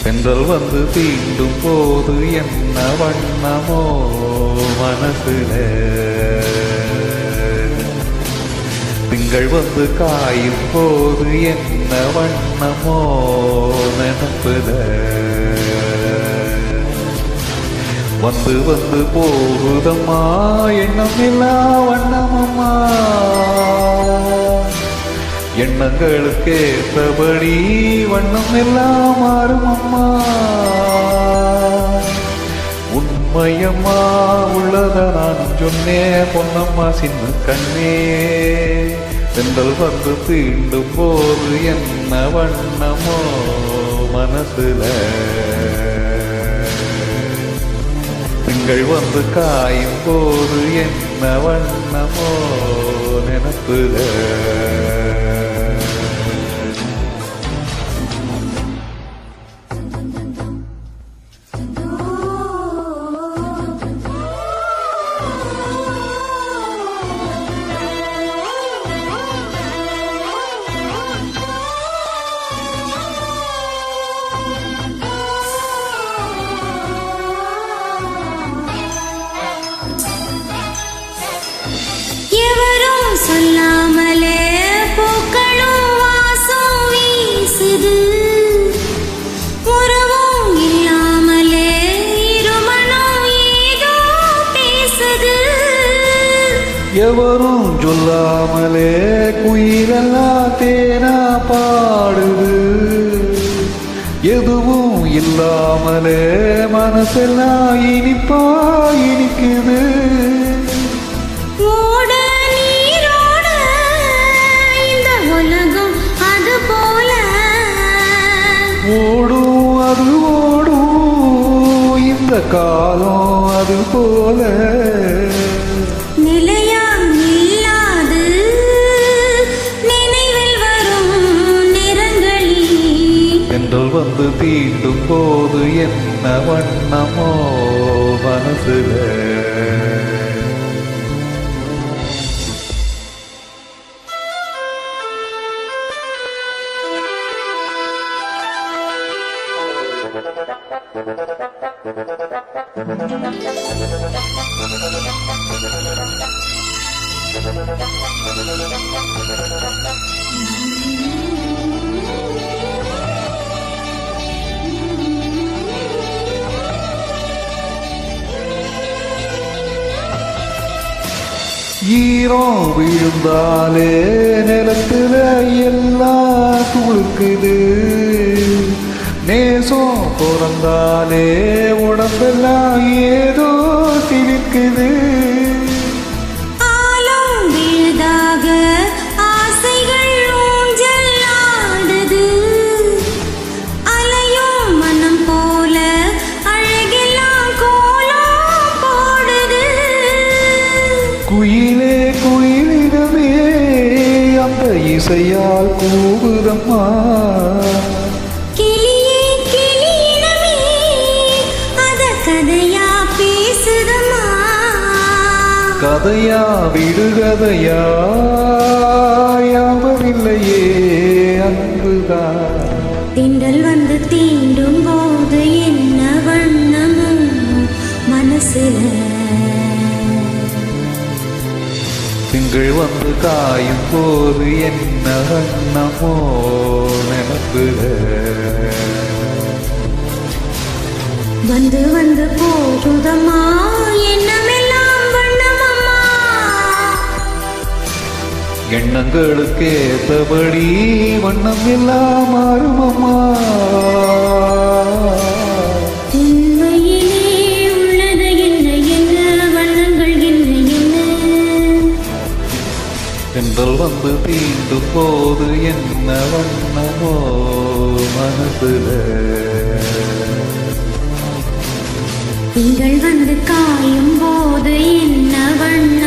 பெண்கள் வந்து தீண்டும் போது என்ன வண்ணமோ மனசிலே, திங்கள் வந்து காயும் போது என்ன வண்ணமோ நினைப்புல, வந்து வந்து போகுதம்மா எண்ணம் இல்லா வண்ணமம்மா, எண்ணங்களுக்கேற்றபடி வண்ணம் எல்லாம் மாறும் அம்மா. உண்மையம்மா உள்ளத நான் சொன்னேன் பொன்னம்மா சின்ன கண்ணே, பெண்கள் வந்து தீண்டும் போது என்ன வண்ணமோ மனசுல, திங்கள் வந்து காயும் போது என்ன வண்ணமோ நினைப்புல. சொல்லாமலே பூக்களும் வாசம் வீசுது, உறவும் இல்லாமலே இருமனம் ஏதோ பேசுது, எவரும் சொல்லாமலே குயிலெல்லாம் தேனா பாடுது, எதுவும் இல்லாமலே மனசெல்லாம் இனிப்பா இனிக்குது. ஓடும் அது ஓடும் இந்த காலம் அது போல, நிலையாம் இல்லாது நினைவில் வரும் நிறங்களில், பெண்கள் வந்து தீண்டும் போது என்ன வண்ணமோ மனசுல, ஈரம் விழுந்தாலே நிலத்துல எல்லாம் துளுக்குது, நேசம் பிறந்தாலே உடம்பெல்லாம் ஏதோ சிரிக்குது, ஆலம் விழுதாக ஆசைகள் ஊஞ்சல் ஆடுது, அலையும் மனம் போல அழகெல்லாம் கோலம் போடுது, குயிலே குயிலிடமே அந்த இசையால் கூவுதம்மா, கிளியே கிளியிடமே அத கதையா பேசுதம்மா, கதையா விடுகதையா யாவரில்லையே அன்புதான். திண்டல் வந்து தீண்டும் போது என்ன வண்ணமும் மனசுல, திங்கள் வந்து காயும் போது என்ன வண்ணமோ நினைப்புல, வந்து வந்து போகுதம்மா எண்ணமெல்லாம் வண்ணமம்மா, எண்ணங்களுக்கேற்றபடி வண்ணம் எல்லாம் மாறும் அம்மா. உண்மையிலே உள்ளது என்ன என்ன வண்ணங்கள் என்ன என்ன, தென்றல் வந்து தீண்டும் போது என்ன வண்ணமோ மனசுல. திங்கள் வந்து காயும் போது என்ன வண்ணம்